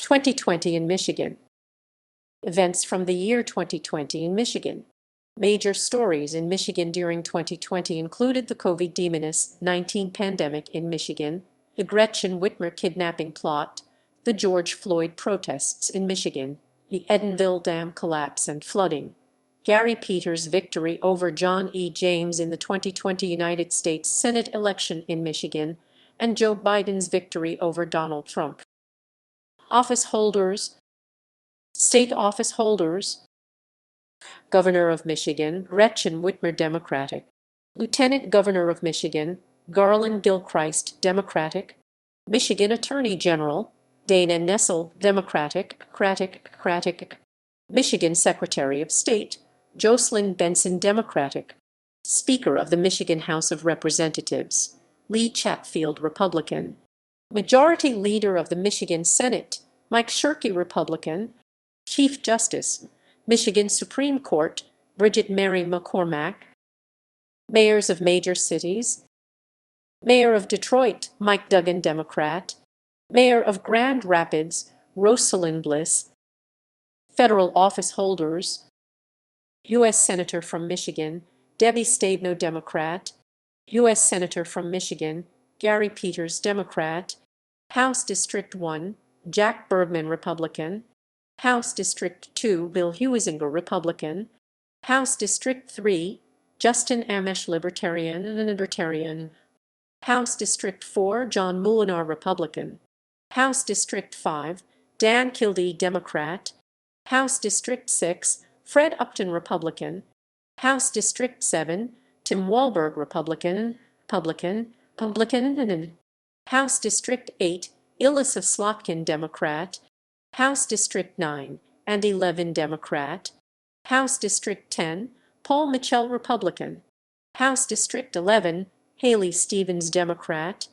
2020 in Michigan. Events from the year 2020 in Michigan. Major stories in Michigan during 2020 included the COVID-19 pandemic in Michigan, the Gretchen Whitmer kidnapping plot, the George Floyd protests in Michigan, the Edenville Dam collapse and flooding, Gary Peters' victory over John E. James in the 2020 United States Senate election in Michigan, and Joe Biden's victory over Donald Trump. Office holders. State office holders. Governor of Michigan, Gretchen Whitmer, Democratic. Lieutenant Governor of Michigan, Garland Gilchrist, Democratic. Michigan Attorney General, Dana Nessel, Democratic. Michigan Secretary of State, Jocelyn Benson, Democratic. Speaker of the Michigan House of Representatives, Lee Chatfield, Republican. Majority Leader of the Michigan Senate, Mike Shirkey, Republican. Chief Justice, Michigan Supreme Court, Bridget Mary McCormack. Mayors of major cities. Mayor of Detroit, Mike Duggan, Democrat. Mayor of Grand Rapids, Rosalind Bliss. Federal office holders. U.S. Senator from Michigan, Debbie Stabenow, Democrat. U.S. Senator from Michigan, Gary Peters, Democrat. House District 1, Jack Bergman, Republican. House District 2, Bill Huizenga, Republican. House District 3, Justin Amash, Libertarian. House District 4, John Molinar, Republican. House District 5, Dan Kildee, Democrat. House District 6, Fred Upton, Republican. House District 7, Tim Walberg, Republican. House District 8, Ilissa Slotkin, Democrat. House District 9, Andy Levin, Democrat. House District 10, Paul Mitchell, Republican. House District 11, Haley Stevens, Democrat.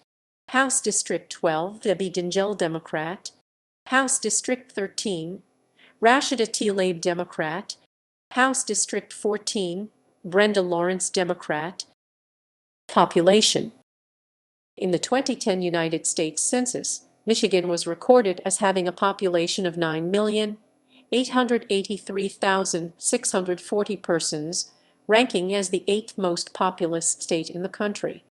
House District 12, Debbie Dingell, Democrat. House District 13, Rashida Tlaib, Democrat. House District 14, Brenda Lawrence, Democrat. Population. In the 2010 United States Census, Michigan was recorded as having a population of 9,883,640 persons, ranking as the 8th most populous state in the country.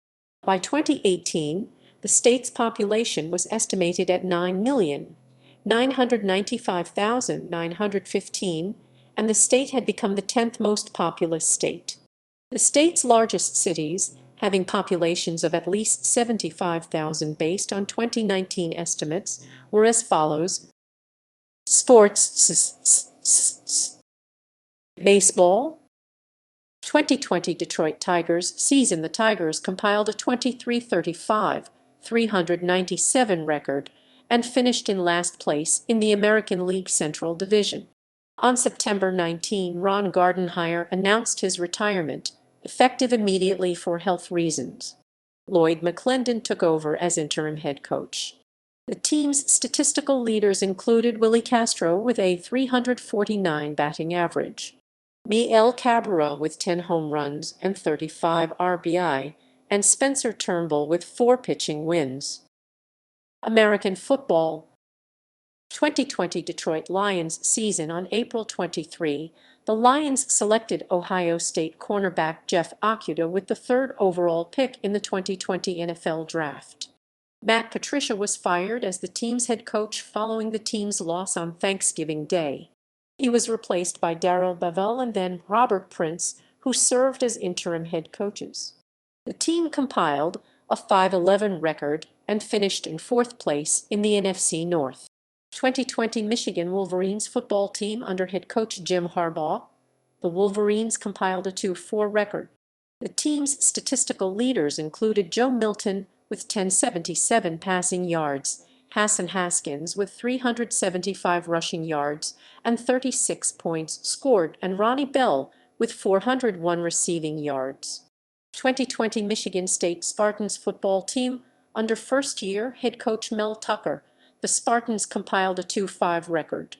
By 2018, the state's population was estimated at 9,995,915, and the state had become the 10th most populous state. The state's largest cities, having populations of at least 75,000 based on 2019 estimates, were as follows. Sports. Baseball. 2020 Detroit Tigers season. The Tigers compiled a 23-35, 397 record and finished in last place in the American League Central Division. On September 19, Ron Gardenhire announced his retirement, effective immediately for health reasons. Lloyd McClendon took over as interim head coach. The team's statistical leaders included Willie Castro with a .349 batting average, Miguel Cabrera with 10 home runs and 35 RBI, and Spencer Turnbull with 4 pitching wins. American football. 2020 Detroit Lions season. On April 23, the Lions selected Ohio State cornerback Jeff Okudah with the 3rd overall pick in the 2020 NFL Draft. Matt Patricia was fired as the team's head coach following the team's loss on Thanksgiving Day. He was replaced by Darrell Bevell and then Robert Prince, who served as interim head coaches. The team compiled a 5-11 record and finished in 4th place in the NFC North. 2020 Michigan Wolverines football team under head coach Jim Harbaugh. The Wolverines compiled a 2-4 record. The team's statistical leaders included Joe Milton with 1,077 passing yards, Hassan Haskins with 375 rushing yards and 36 points scored, and Ronnie Bell with 401 receiving yards. 2020 Michigan State Spartans football team under first-year head coach Mel Tucker. The Spartans compiled a 2-5 record.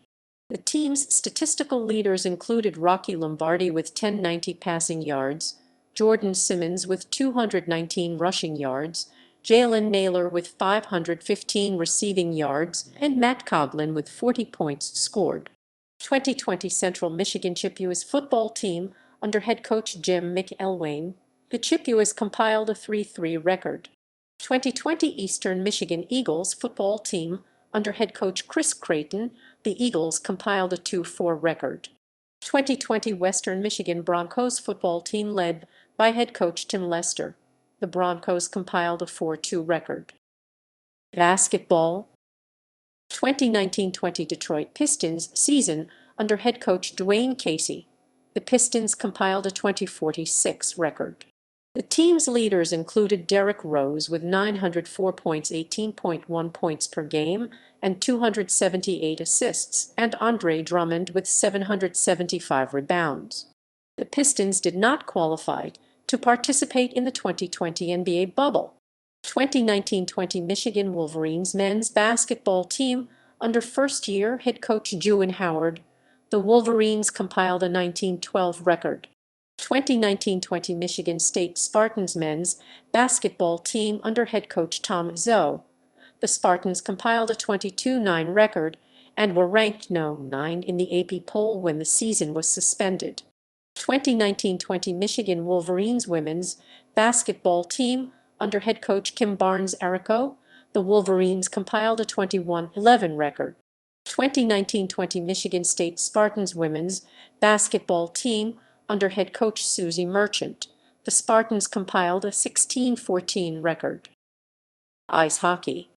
The team's statistical leaders included Rocky Lombardi with 1,090 passing yards, Jordan Simmons with 219 rushing yards, Jalen Naylor with 515 receiving yards, and Matt Coughlin with 40 points scored. 2020 Central Michigan Chippewas football team under head coach Jim McElwain. The Chippewas compiled a 3-3 record. 2020 Eastern Michigan Eagles football team under head coach Chris Creighton. The Eagles compiled a 2-4 record. 2020 Western Michigan Broncos football team led by head coach Tim Lester. The Broncos compiled a 4-2 record. Basketball. 2019-20 Detroit Pistons season under head coach Dwayne Casey. The Pistons compiled a 20-46 record. The team's leaders included Derrick Rose with 904 points, 18.1 points per game, and 278 assists, and Andre Drummond with 775 rebounds. The Pistons did not qualify to participate in the 2020 NBA bubble. 2019-20 Michigan Wolverines men's basketball team under first-year head coach Juwan Howard. The Wolverines compiled a 19-12 record. 2019-20 Michigan State Spartans men's basketball team under head coach Tom Izzo. The Spartans compiled a 22-9 record and were ranked No. 9 in the AP poll when the season was suspended. 2019-20 Michigan Wolverines women's basketball team under head coach Kim Barnes-Arico. The Wolverines compiled a 21-11 record. 2019-20 Michigan State Spartans women's basketball team under head coach Susie Merchant. The Spartans compiled a 16-14 record. Ice hockey.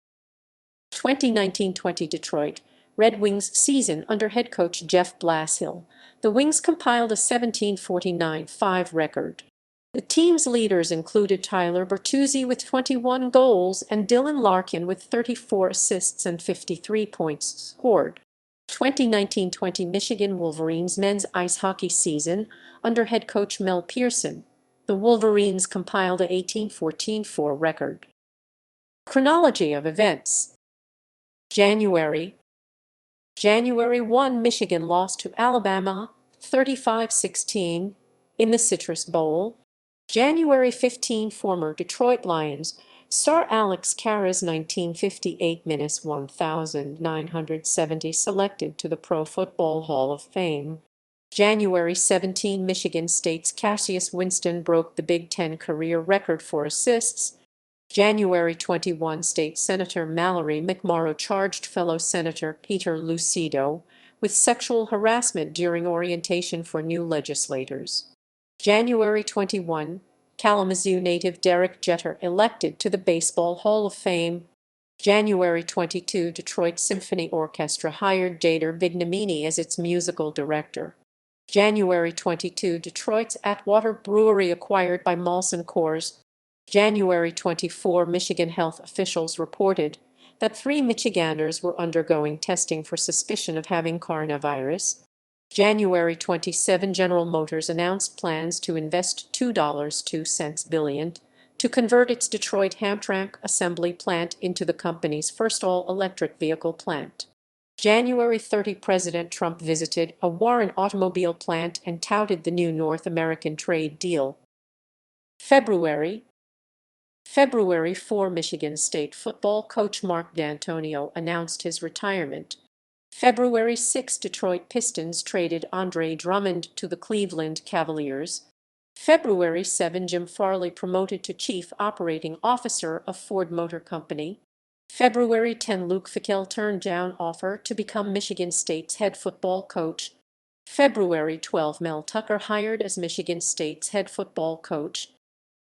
2019-20 Detroit Red Wings season under head coach Jeff Blashill. The Wings compiled a 17-49-5 record. The team's leaders included Tyler Bertuzzi with 21 goals and Dylan Larkin with 34 assists and 53 points scored. 2019-20 Michigan Wolverines men's ice hockey season under head coach Mel Pearson. The Wolverines compiled a 18-14-4 record. Chronology of events. January 1 Michigan lost to Alabama 35-16 in the Citrus Bowl. January 15 former Detroit Lions star Alex Cara's 1958-1970 selected to the Pro Football Hall of Fame. January 17 Michigan State's Cassius Winston broke the Big Ten career record for assists. January 21 State Senator Mallory McMorrow charged fellow Senator Peter Lucido with sexual harassment during orientation for new legislators. January 21 Kalamazoo native Derek Jeter elected to the Baseball Hall of Fame. January 22 Detroit Symphony Orchestra hired Jader Bignamini as its musical director. January 22 Detroit's Atwater Brewery acquired by Molson Coors. January 24 Michigan health officials reported that 3 Michiganders were undergoing testing for suspicion of having coronavirus. January 27 General Motors announced plans to invest $2.02 billion to convert its Detroit Hamtramck assembly plant into the company's first all-electric vehicle plant. January 30 President Trump visited a Warren automobile plant and touted the new North American trade deal. February 4 Michigan State football coach Mark D'Antonio announced his retirement. February 6 Detroit Pistons traded Andre Drummond to the Cleveland Cavaliers. February 7 Jim Farley promoted to Chief Operating Officer of Ford Motor Company. February 10 Luke Fickell turned down offer to become Michigan State's head football coach. February 12 Mel Tucker hired as Michigan State's head football coach.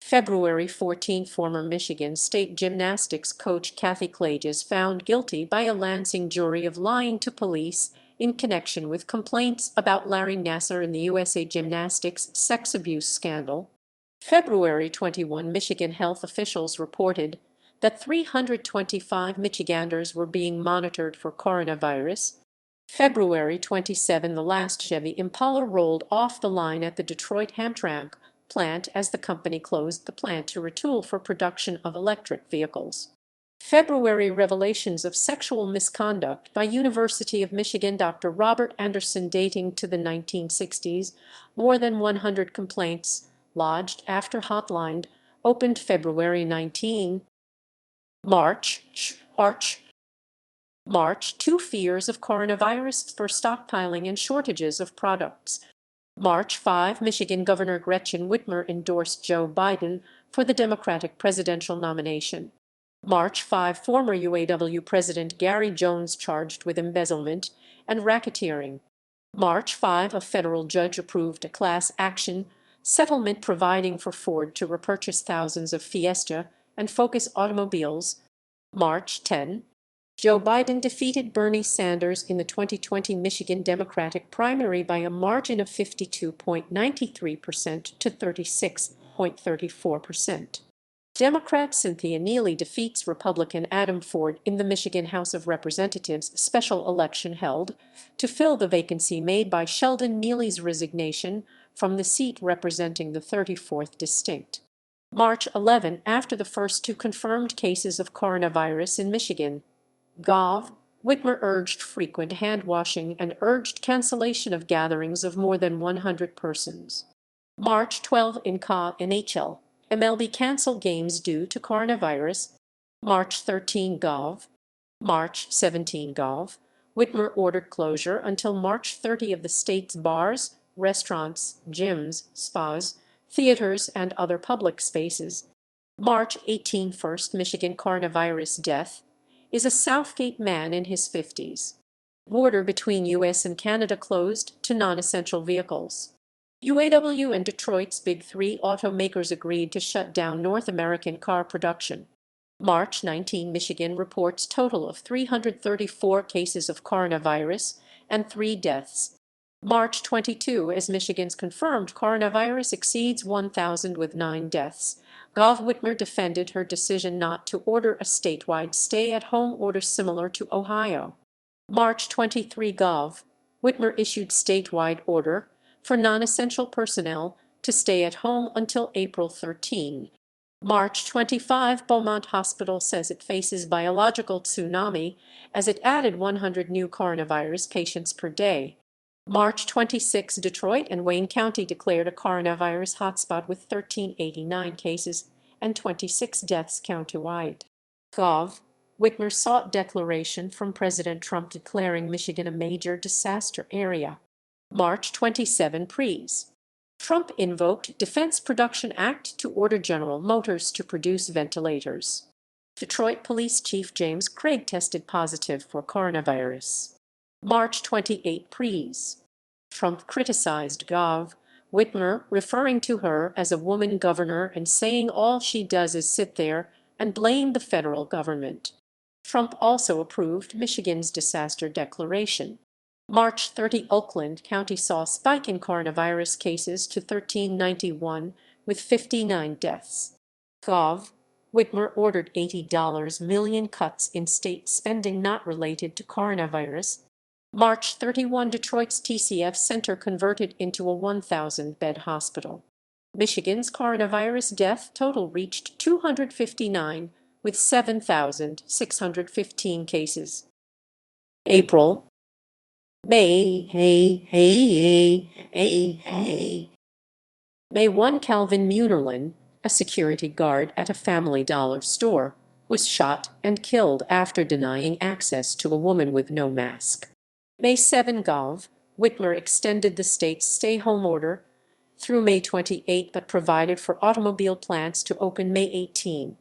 February 14 former Michigan State gymnastics coach Kathy Clages found guilty by a Lansing jury of lying to police in connection with complaints about Larry Nassar in the USA Gymnastics sex abuse scandal. February 21 Michigan health officials reported that 325 Michiganders were being monitored for coronavirus. February 27 the last Chevy Impala rolled off the line at the Detroit Hamtramck plant as the company closed the plant to retool for production of electric vehicles. February revelations of sexual misconduct by University of Michigan Dr. Robert Anderson dating to the 1960s, more than 100 complaints lodged after hotline opened February 19. March, two fears of coronavirus for stockpiling and shortages of products. March 5, Michigan Governor Gretchen Whitmer endorsed Joe Biden for the Democratic presidential nomination. March 5, former UAW President Gary Jones charged with embezzlement and racketeering. March 5, a federal judge approved a class action settlement providing for Ford to repurchase thousands of Fiesta and Focus automobiles. March 10, Joe Biden defeated Bernie Sanders in the 2020 Michigan Democratic primary by a margin of 52.93% to 36.34%. Democrat Cynthia Neely defeats Republican Adam Ford in the Michigan House of Representatives special election held to fill the vacancy made by Sheldon Neely's resignation from the seat representing the 34th District. March 11, after the first two confirmed cases of coronavirus in Michigan, Gov. Whitmer urged frequent hand-washing and urged cancellation of gatherings of more than 100 persons. March 12, in NHL, MLB cancel games due to coronavirus. March 13, Gov. March 17, Gov. Whitmer ordered closure until March 30 of the state's bars, restaurants, gyms, spas, theaters, and other public spaces. March 18, first Michigan coronavirus death is a Southgate man in his 50s. Border between U.S. and Canada closed to non-essential vehicles. UAW and Detroit's Big Three automakers agreed to shut down North American car production. March 19, Michigan reports total of 334 cases of coronavirus and 3 deaths. March 22, as Michigan's confirmed coronavirus exceeds 1,000 with 9 deaths. Gov. Whitmer defended her decision not to order a statewide stay-at-home order similar to Ohio. March 23, Gov. Whitmer issued statewide order for non-essential personnel to stay at home until April 13. March 25, Beaumont Hospital says it faces biological tsunami as it added 100 new coronavirus patients per day. March 26, Detroit and Wayne County declared a coronavirus hotspot with 1,389 cases and 26 deaths countywide. Gov. Whitmer sought declaration from President Trump declaring Michigan a major disaster area. March 27, Pres. Trump invoked Defense Production Act to order General Motors to produce ventilators. Detroit Police Chief James Craig tested positive for coronavirus. March 28, Pres. Trump criticized Gov. Whitmer, referring to her as a woman governor and saying all she does is sit there and blame the federal government. Trump also approved Michigan's disaster declaration. March 30, Oakland County saw spike in coronavirus cases to 1,391 with 59 deaths. Gov. Whitmer ordered $80 million cuts in state spending not related to coronavirus. March 31, Detroit's TCF Center converted into a 1,000-bed hospital. Michigan's coronavirus death total reached 259 with 7,615 cases. April. May 1, Calvin Munerlin, a security guard at a Family Dollar store, was shot and killed after denying access to a woman with no mask. May 7, Gov. Whitmer extended the state's stay-home order through May 28 but provided for automobile plants to open May 18.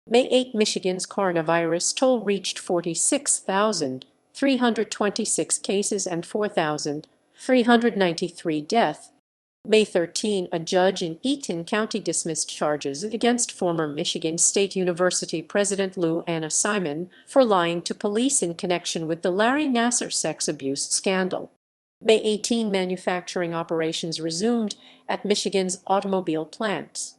May 8, Michigan's coronavirus toll reached 46,326 cases and 4,393 deaths. May 13, a judge in Eaton County dismissed charges against former Michigan State University President Lou Anna Simon for lying to police in connection with the Larry Nassar sex abuse scandal. May 18, manufacturing operations resumed at Michigan's automobile plants.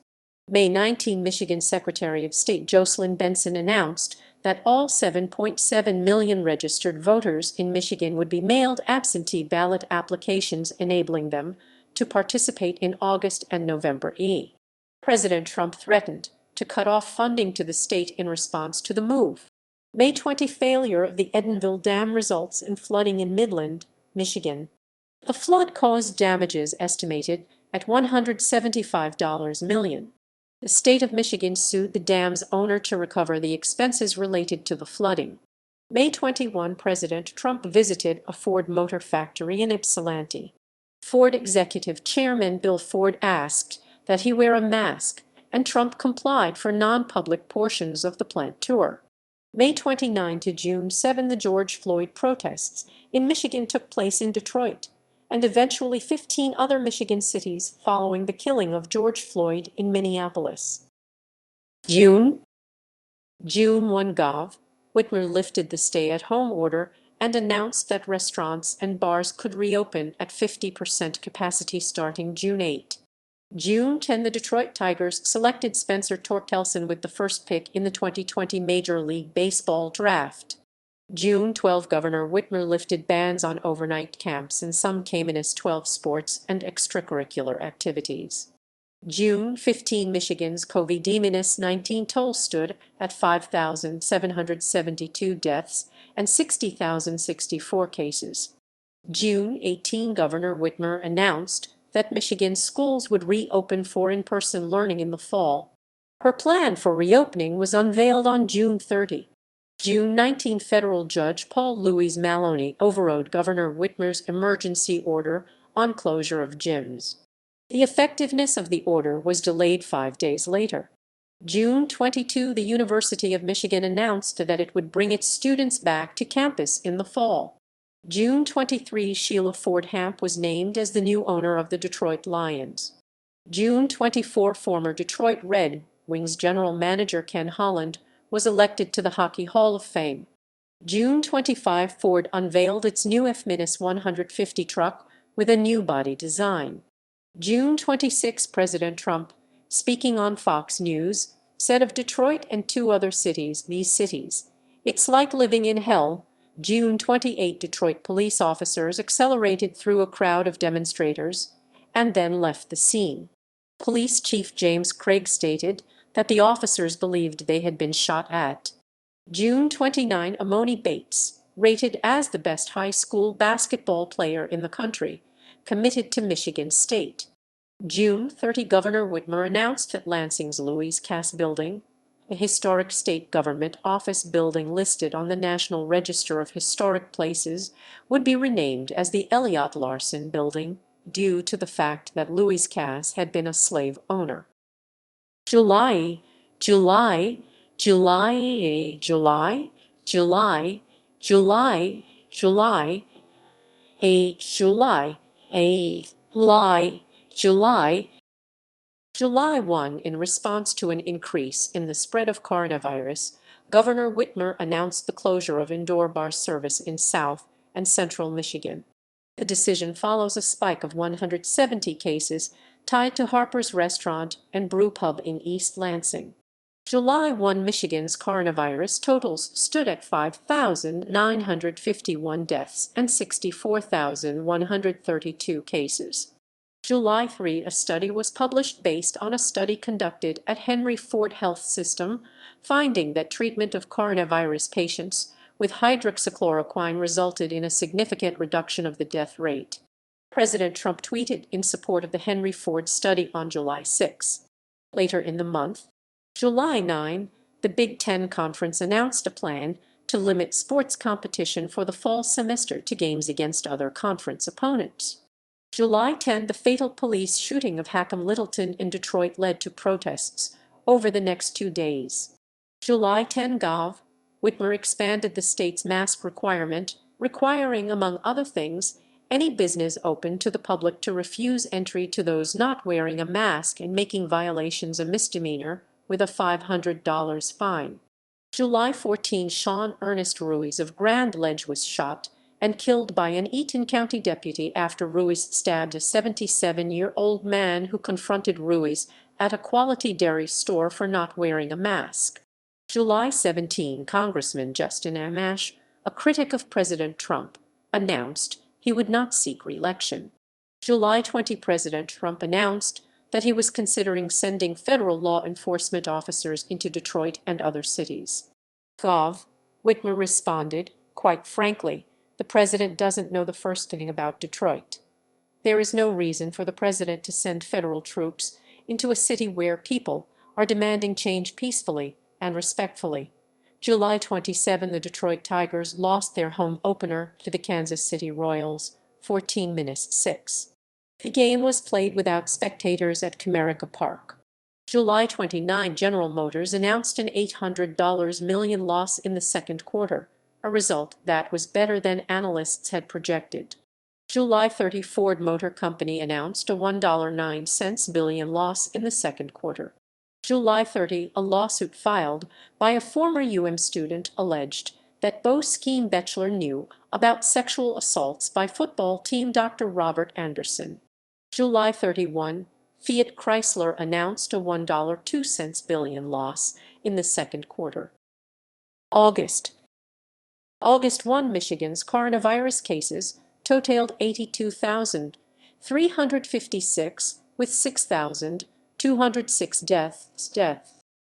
May 19, Michigan Secretary of State Jocelyn Benson announced that all 7.7 million registered voters in Michigan would be mailed absentee ballot applications enabling them to participate in August and November. President Trump threatened to cut off funding to the state in response to the move. May 20, failure of the Edenville Dam results in flooding in Midland, Michigan. The flood caused damages estimated at $175 million. The state of Michigan sued the dam's owner to recover the expenses related to the flooding. May 21, President Trump visited a Ford Motor factory in Ypsilanti. Ford Executive Chairman Bill Ford asked that he wear a mask, and Trump complied for non-public portions of the plant tour. May 29 to June 7, the George Floyd protests in Michigan took place in Detroit, and eventually 15 other Michigan cities following the killing of George Floyd in Minneapolis. June 1, Gov. Whitmer lifted the stay-at-home order and announced that restaurants and bars could reopen at 50% capacity starting June 8. June 10, the Detroit Tigers selected Spencer Torkelson with the first pick in the 2020 Major League Baseball draft. June 12, Governor Whitmer lifted bans on overnight camps, and some came in as 12 sports and extracurricular activities. June 15, Michigan's COVID-19 toll stood at 5,772 deaths and 60,064 cases. June 18, Governor Whitmer announced that Michigan schools would reopen for in-person learning in the fall. Her plan for reopening was unveiled on June 30. June 19, federal judge Paul Louis Maloney overrode Governor Whitmer's emergency order on closure of gyms. The effectiveness of the order was delayed 5 days later. June 22, the University of Michigan announced that it would bring its students back to campus in the fall. June 23, Sheila Ford Hamp was named as the new owner of the Detroit Lions. June 24, former Detroit Red Wings general manager Ken Holland was elected to the Hockey Hall of Fame. June 25, Ford unveiled its new F-150 truck with a new body design. June 26, President Trump, speaking on Fox News, said of Detroit and 2 other cities, "These cities, it's like living in hell." June 28, Detroit police officers accelerated through a crowd of demonstrators and then left the scene. Police Chief James Craig stated that the officers believed they had been shot at. June 29, Amoni Bates, rated as the best high school basketball player in the country, committed to Michigan State. June 30, Governor Whitmer announced that Lansing's Louis Cass Building, a historic state government office building listed on the National Register of Historic Places, would be renamed as the Elliott Larson Building, due to the fact that Louis Cass had been a slave owner. July, July, July, July, July, July, July, July, July, July 1, in response to an increase in the spread of coronavirus, Governor Whitmer announced the closure of indoor bar service in South and Central Michigan. The decision follows a spike of 170 cases tied to Harper's Restaurant and Brew Pub in East Lansing. July 1, Michigan's coronavirus totals stood at 5,951 deaths and 64,132 cases. July 3, a study was published based on a study conducted at Henry Ford Health System, finding that treatment of coronavirus patients with hydroxychloroquine resulted in a significant reduction of the death rate. President Trump tweeted in support of the Henry Ford study on July 6. Later in the month, July 9, the Big Ten Conference announced a plan to limit sports competition for the fall semester to games against other conference opponents. July 10, the fatal police shooting of Hackam Littleton in Detroit led to protests over the next 2 days. July 10, Gov. Whitmer expanded the state's mask requirement, requiring, among other things, any business open to the public to refuse entry to those not wearing a mask and making violations a misdemeanor, with a $500 fine. July 14, Sean Ernest Ruiz of Grand Ledge was shot and killed by an Eaton County deputy after Ruiz stabbed a 77-year-old man who confronted Ruiz at a Quality Dairy store for not wearing a mask. July 17, Congressman Justin Amash, a critic of President Trump, announced he would not seek re-election. July 20, President Trump announced that he was considering sending federal law enforcement officers into Detroit and other cities. Gov. Whitmer responded, "Quite frankly, the president doesn't know the first thing about Detroit. There is no reason for the president to send federal troops into a city where people are demanding change peacefully and respectfully. July 27, the Detroit Tigers lost their home opener to the Kansas City Royals, 14-6. The game was played without spectators at Comerica Park. July 29, General Motors announced an $800 million loss in the second quarter, a result that was better than analysts had projected. July 30, Ford Motor Company announced a $1.09 billion loss in the second quarter. July 30, a lawsuit filed by a former student alleged that Bo Scheme Bachelor knew about sexual assaults by football team Dr. Robert Anderson. July 31, Fiat Chrysler announced a $1.02 billion loss in the second quarter. August 1, Michigan's coronavirus cases totaled 82,356, with 6,206 deaths.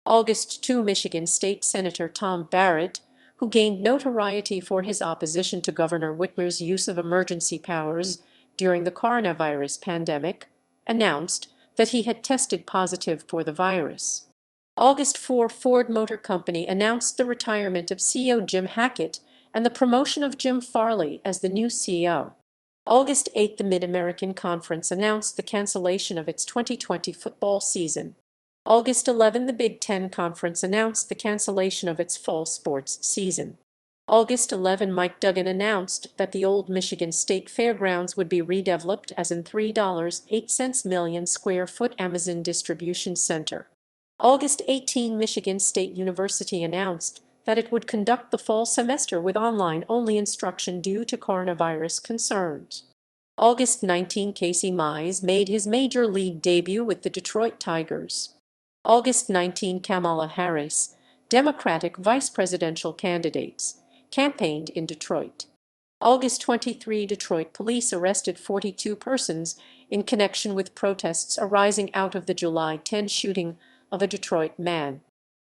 August 2, Michigan State Senator Tom Barrett, who gained notoriety for his opposition to Governor Whitmer's use of emergency powers during the coronavirus pandemic, announced that he had tested positive for the virus. August 4, Ford Motor Company announced the retirement of CEO Jim Hackett and the promotion of Jim Farley as the new CEO. August 8, the Mid-American Conference announced the cancellation of its 2020 football season. August 11, the Big Ten Conference announced the cancellation of its fall sports season. August 11, Mike Duggan announced that the old Michigan State Fairgrounds would be redeveloped as an $3.08 million square foot Amazon distribution center. August 18, Michigan State University announced that it would conduct the fall semester with online-only instruction due to coronavirus concerns. August 19, Casey Mize made his major league debut with the Detroit Tigers. August 19, Kamala Harris, Democratic vice presidential candidates, campaigned in Detroit. August 23, Detroit police arrested 42 persons in connection with protests arising out of the July 10 shooting of a Detroit man.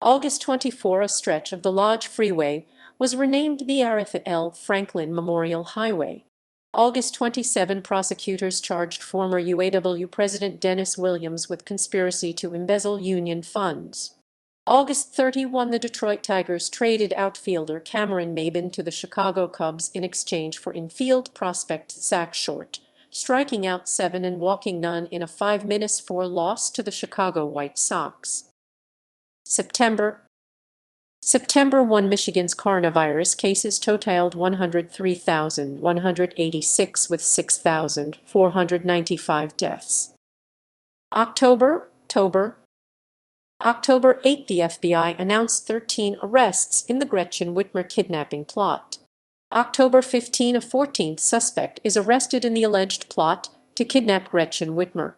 August 24, a stretch of the Lodge Freeway was renamed the Aretha L. Franklin Memorial Highway. August 27, prosecutors charged former UAW President Dennis Williams with conspiracy to embezzle union funds. August 31, the Detroit Tigers traded outfielder Cameron Maybin to the Chicago Cubs in exchange for infield prospect Zach Short, striking out 7 and walking none in a 5-4 loss to the Chicago White Sox. September 1, Michigan's coronavirus cases totaled 103,186 with 6,495 deaths. October 8, the FBI announced 13 arrests in the Gretchen Whitmer kidnapping plot. October 15, a 14th suspect is arrested in the alleged plot to kidnap Gretchen Whitmer.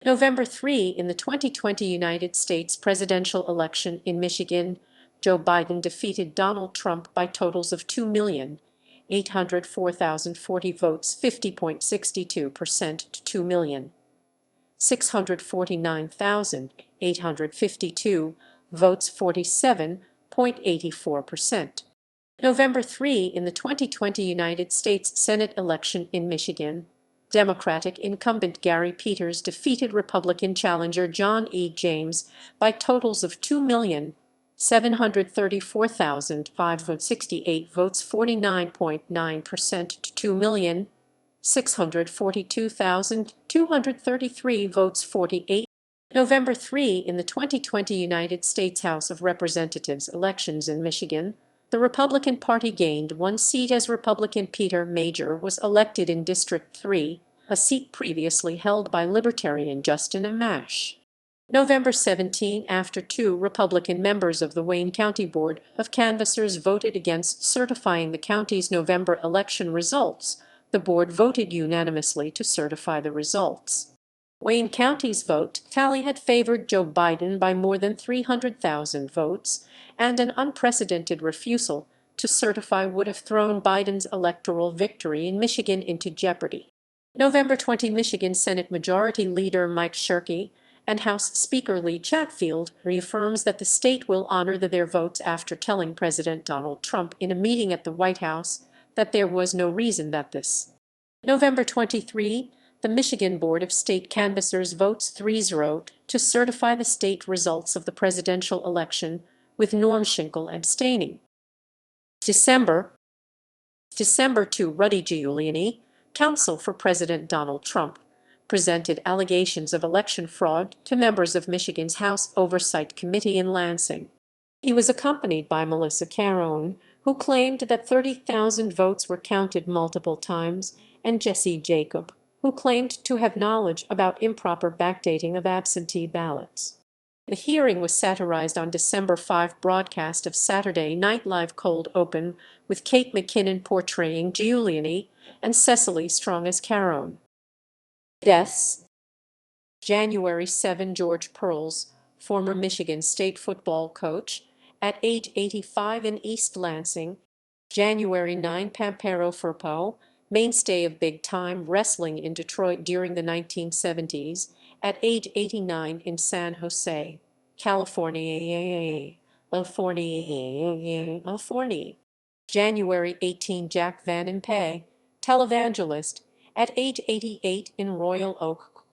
November 3, in the 2020 United States presidential election in Michigan, Joe Biden defeated Donald Trump by totals of 2,804,040 votes, 50.62% to 2,649,852 votes, 47.84%. November 3, in the 2020 United States Senate election in Michigan, Democratic incumbent Gary Peters defeated Republican challenger John E. James by totals of 2,734,568 votes, 49.9% to 2,642,233 votes, 48. November 3, in the 2020 United States House of Representatives elections in Michigan, the Republican Party gained 1 seat as Republican Peter Major was elected in District 3, a seat previously held by Libertarian Justin Amash. November 17, after 2 Republican members of the Wayne County Board of Canvassers voted against certifying the county's November election results, the board voted unanimously to certify the results. Wayne County's vote tally had favored Joe Biden by more than 300,000 votes, and an unprecedented refusal to certify would have thrown Biden's electoral victory in Michigan into jeopardy. November 20, Michigan Senate Majority Leader Mike Shirkey and House Speaker Lee Chatfield reaffirms that the state will honor their votes after telling President Donald Trump in a meeting at the White House that there was no reason that this. November 23, the Michigan Board of State Canvassers votes 3-0 to certify the state results of the presidential election, with Norm Schinkel abstaining. December 2. Rudy Giuliani, counsel for President Donald Trump, presented allegations of election fraud to members of Michigan's House Oversight Committee in Lansing. He was accompanied by Melissa Carone, who claimed that 30,000 votes were counted multiple times, and Jesse Jacob, who claimed to have knowledge about improper backdating of absentee ballots. The hearing was satirized on December 5 broadcast of Saturday Night Live Cold Open, with Kate McKinnon portraying Giuliani and Cecily Strong as Carone. Deaths. January 7. George Pearls, former Michigan State football coach, at age 85 in East Lansing. January 9. Pampero Firpo, mainstay of big-time wrestling in Detroit during the 1970s, at age 89 in San Jose, California. January 18. Jack Van Impe, televangelist, at age 88 in Royal Oak.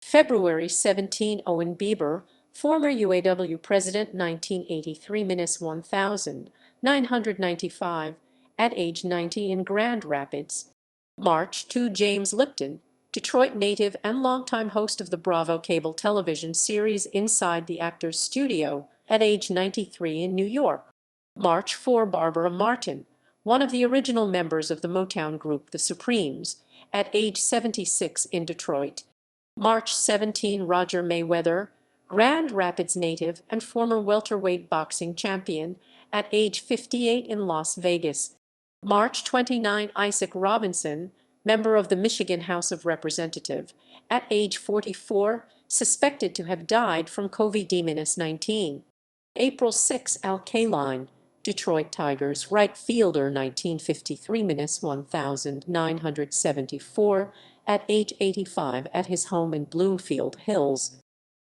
February 17. Owen Bieber, former UAW president, 1983-1995, at age 90 in Grand Rapids. March 2. James Lipton, Detroit native and longtime host of the Bravo cable television series Inside the Actors Studio, at age 93 in New York. March 4. Barbara Martin, one of the original members of the Motown group The Supremes, at age 76 in Detroit. March 17. Roger Mayweather, Grand Rapids native and former welterweight boxing champion, at age 58 in Las Vegas. March 29. Isaac Robinson, member of the Michigan House of Representatives, at age 44, suspected to have died from COVID-19. April 6. Al Kaline, Detroit Tigers right fielder, 1953-1974, at age 85 at his home in Bloomfield Hills.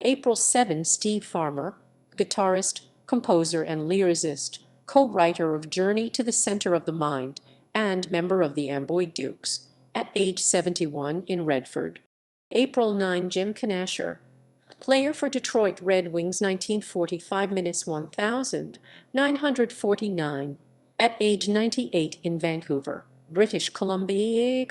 April 7. Steve Farmer, guitarist, composer and lyricist, co-writer of Journey to the Center of the Mind, and member of the Amboy Dukes, at age 71 in Redford. April 9. Jim Knasher, player for Detroit Red Wings, 1945-1949, at age 98 in Vancouver, British Columbia.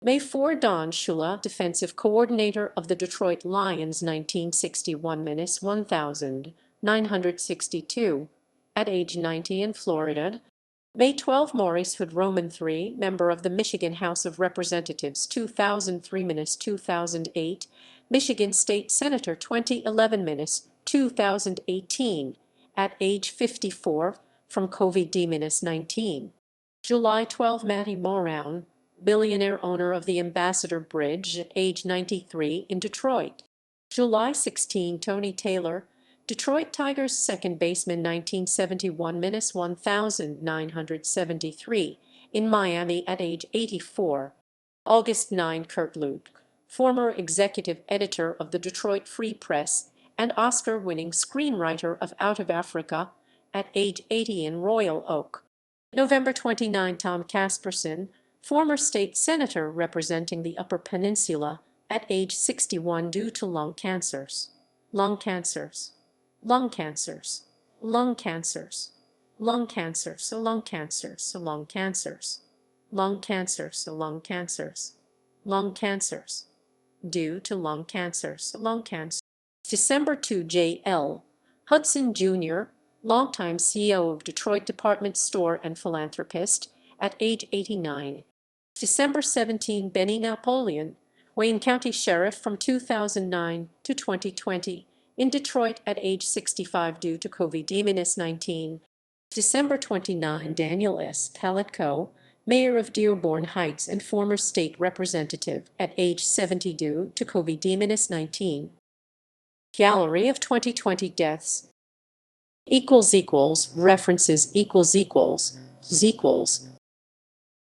May 4. Don Shula, defensive coordinator of the Detroit Lions, 1961-1962, at age 90 in Florida. May 12. Maurice Hood Roman III, member of the Michigan House of Representatives, 2003-2008, Michigan State Senator 2011-2018, at age 54 from COVID-19. July 12. Matty Moran, billionaire owner of the Ambassador Bridge, at age 93 in Detroit. July 16. Tony Taylor, Detroit Tigers second baseman, 1971-1973, in Miami, at age 84. August 9. Kurt Luke, former executive editor of the Detroit Free Press and Oscar-winning screenwriter of Out of Africa, at age 80 in Royal Oak. November 29. Tom Casperson, former state senator representing the Upper Peninsula, at age 61 due to lung cancers. Lung cancers. Lung cancers, lung cancers, lung cancers, lung cancers, lung cancers, lung cancers, lung cancers, lung cancers, due to lung cancers, lung cancer. December 2. J.L. Hudson Jr., longtime CEO of Detroit Department Store and philanthropist, at age 89. December 17. Benny Napoleon, Wayne County Sheriff from 2009 to 2020, in Detroit, at age 65 due to COVID-19. December 29. Daniel S. Paletko, mayor of Dearborn Heights and former state representative, at age 70 due to COVID-19. Gallery of 2020 deaths. References